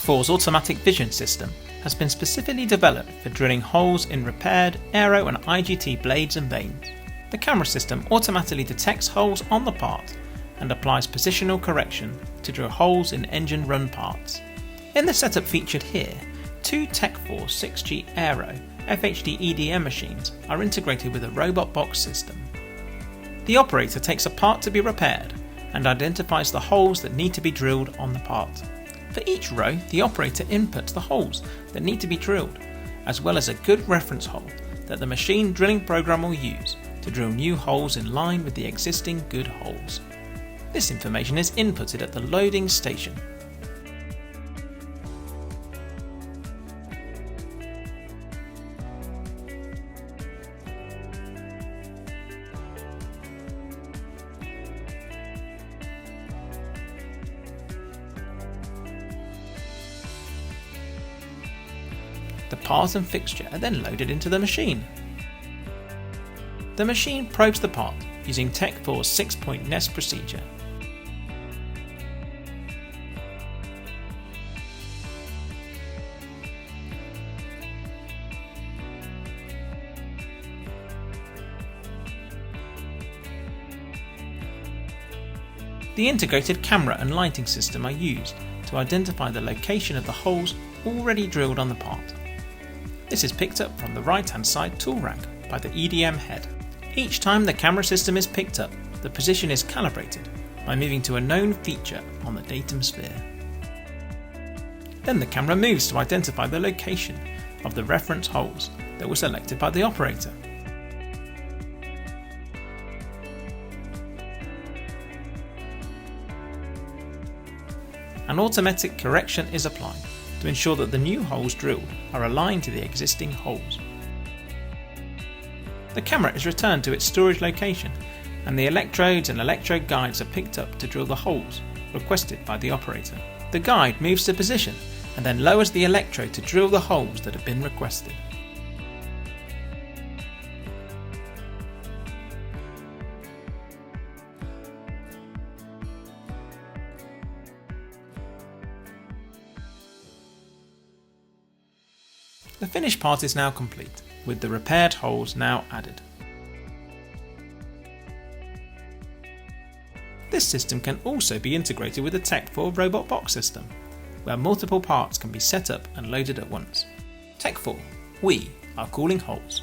TEK4's automatic vision system has been specifically developed for drilling holes in repaired aero and IGT blades and vanes. The camera system automatically detects holes on the part and applies positional correction to drill holes in engine run parts. In the setup featured here, two TEK4 6G Aero FHD EDM machines are integrated with a robot box system. The operator takes a part to be repaired and identifies the holes that need to be drilled on the part. For each row, the operator inputs the holes that need to be drilled, as well as a good reference hole that the machine drilling program will use to drill new holes in line with the existing good holes. This information is inputted at the loading station. The part and fixture are then loaded into the machine. The machine probes the part using TEK4's 6-point nest procedure. The integrated camera and lighting system are used to identify the location of the holes already drilled on the part. This is picked up from the right-hand side tool rack by the EDM head. Each time the camera system is picked up, the position is calibrated by moving to a known feature on the datum sphere. Then the camera moves to identify the location of the reference holes that were selected by the operator. An automatic correction is applied to ensure that the new holes drilled are aligned to the existing holes. The camera is returned to its storage location and the electrodes and electrode guides are picked up to drill the holes requested by the operator. The guide moves to position and then lowers the electrode to drill the holes that have been requested. The finished part is now complete, with the repaired holes now added. This system can also be integrated with the TEK4 robot box system, where multiple parts can be set up and loaded at once. TEK4, we are cooling holes.